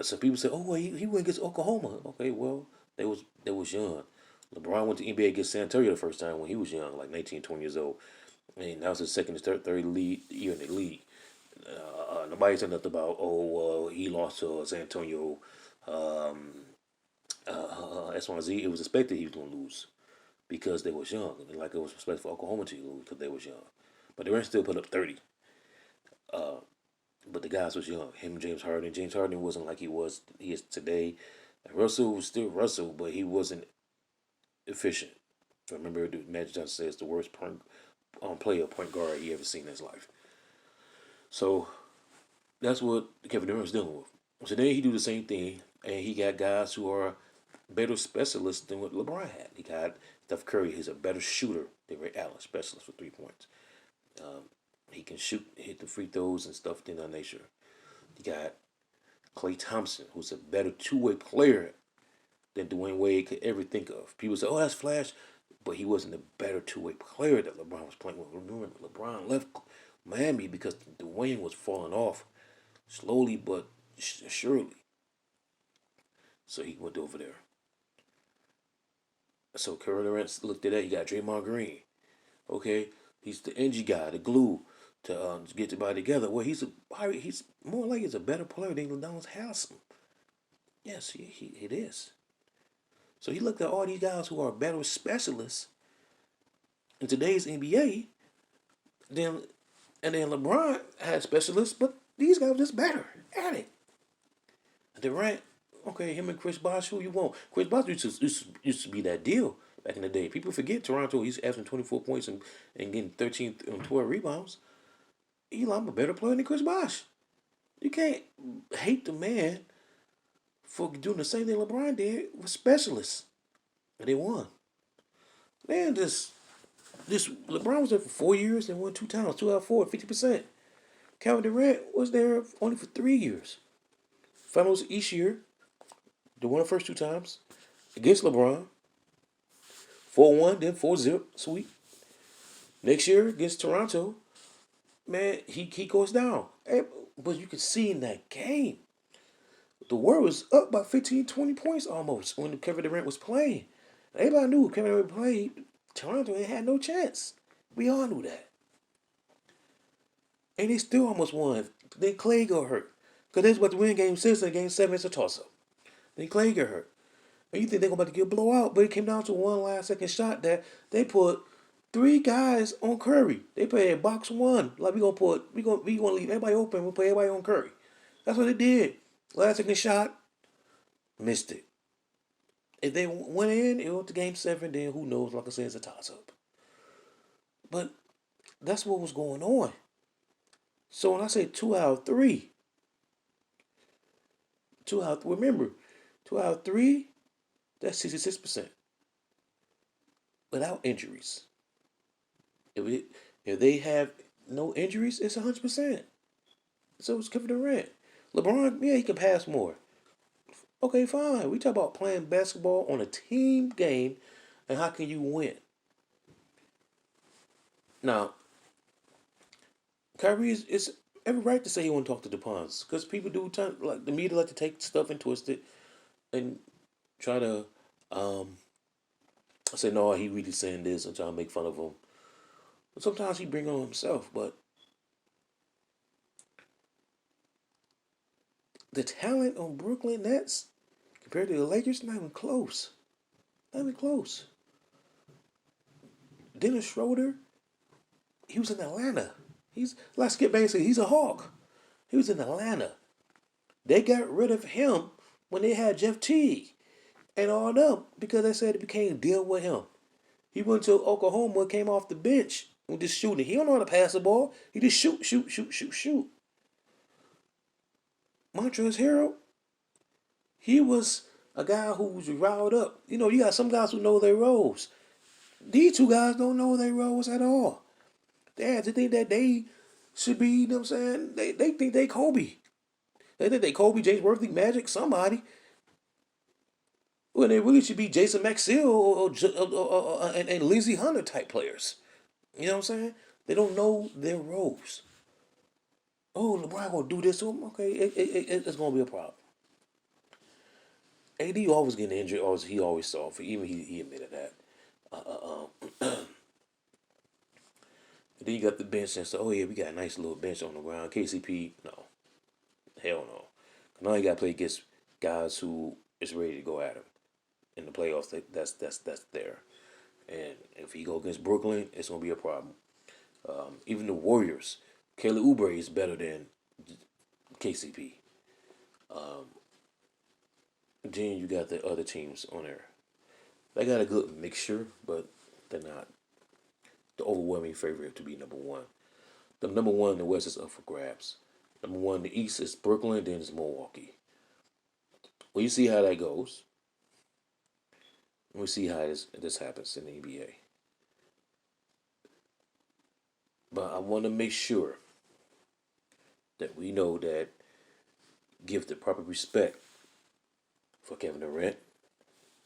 some people say, oh, well, he went against Oklahoma. Okay, well, they was young. LeBron went to NBA against San Antonio the first time when he was young, like 19, 20 years old. And that was his second, third lead year in the league. Nobody said nothing about, oh, well, he lost to San Antonio, um, SYZ. It was expected he was going to lose because they was young. And like it was expected for Oklahoma to lose because they was young. But the rest still put up 30. But the guys was young. Him, James Harden. James Harden wasn't like he is today. And Russell was still Russell, but he wasn't efficient. I remember Magic Johnson says the worst player point guard he ever seen in his life. So that's what Kevin Durant was dealing with. So then he do the same thing, and he got guys who are better specialists than what LeBron had. He got Steph Curry. He's a better shooter than Ray Allen, specialist for 3 points. Um, he can shoot, hit the free throws and stuff in that nature. You got Klay Thompson, who's a better two-way player than Dwayne Wade could ever think of. People say, "Oh, that's Flash," but he wasn't a better two-way player that LeBron was playing with. Remember, LeBron left Miami because Dwayne was falling off slowly but surely. So he went over there. So Curry Durant looked at that. You got Draymond Green. Okay, he's the energy guy, the glue to get the body together. Well, he's more like he's a better player than Donald Haslam. Yes, it is. So he looked at all these guys who are better specialists in today's NBA. Then and then LeBron had specialists, but these guys were just better at it. Durant, okay, him and Chris Bosh, who you want? Chris Bosh used to be that deal back in the day. People forget Toronto. He's averaging 24 points and getting 13 and 12 rebounds. I'm a better player than Chris Bosh. You can't hate the man for doing the same thing LeBron did with specialists. And they won. Man, this LeBron was there for 4 years and won 2 times, 2 out of 4, 50%. Kevin Durant was there only for 3 years. Finals each year. They won the first 2 times against LeBron. 4-1, then 4-0, sweep. Next year against Toronto, man, he goes down. But you can see in that game, the world was up by 15, 20 points almost when Kevin Durant was playing. Everybody knew Kevin Durant played. Toronto ain't had no chance. We all knew that. And they still almost won. Then Clay got hurt. Because they're about to win game 6 and game 7 it's a toss-up. Then Clay got hurt. And you think they're about to get blow out, but it came down to one last second shot that they put 3 guys on Curry. They played box one. Like we gonna leave everybody open. We'll play everybody on Curry. That's what they did. Last second shot, missed it. If they went in, it went to game 7, then who knows? Like I said, it's a toss up. But that's what was going on. So when I say 2 out of 3, remember, 2 out of 3, that's 66% without injuries. If they have no injuries, it's 100%. So it's Kevin Durant. LeBron, yeah, he can pass more. Okay, fine. We talk about playing basketball on a team game and how can you win. Now, Kyrie is every right to say he want to talk to the Pons because people do like the media like to take stuff and twist it and try to say no, he really saying this and try to make fun of him. But sometimes he bring on himself. But the talent on Brooklyn Nets compared to the Lakers, not even close. Not even close. Dennis Schroeder, he was in Atlanta. He's like Skip Bayless said, he's a hawk. He was in Atlanta. They got rid of him when they had Jeff Teague and all them because they said it became a deal with him. He went to Oklahoma and came off the bench with just shooting. He don't know how to pass the ball. He just shoot, shoot, shoot, shoot, shoot. Montrezl Harrell, he was a guy who was riled up. You got some guys who know their roles. These 2 guys don't know their roles at all. They have to think that they should be, you know what I'm saying? They think they Kobe. They think they Kobe, James Worthy, Magic, somebody. Well, they really should be Jason Maxill and Lizzie Hunter type players. You know what I'm saying? They don't know their roles. Oh, LeBron gonna do this to him? Okay, it's gonna be a problem. AD always getting injured. Always he always soft. Even he admitted that. And then you got the bench and say, oh yeah, we got a nice little bench on the ground. KCP, no, hell no. Now you got to play against guys who is ready to go at him in the playoffs. That's there. And if he go against Brooklyn, it's gonna be a problem. Even the Warriors, Kelly Oubre is better than KCP. Then you got the other teams on there. They got a good mixture, but they're not the overwhelming favorite to be number one. The number one in the West is up for grabs. Number one in the East is Brooklyn, then it's Milwaukee. Well, you see how that goes. We see how this happens in the NBA. But I want to make sure that we know that give the proper respect for Kevin Durant,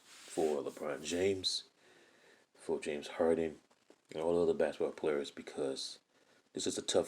for LeBron James, for James Harden, and all the other basketball players because this is a tough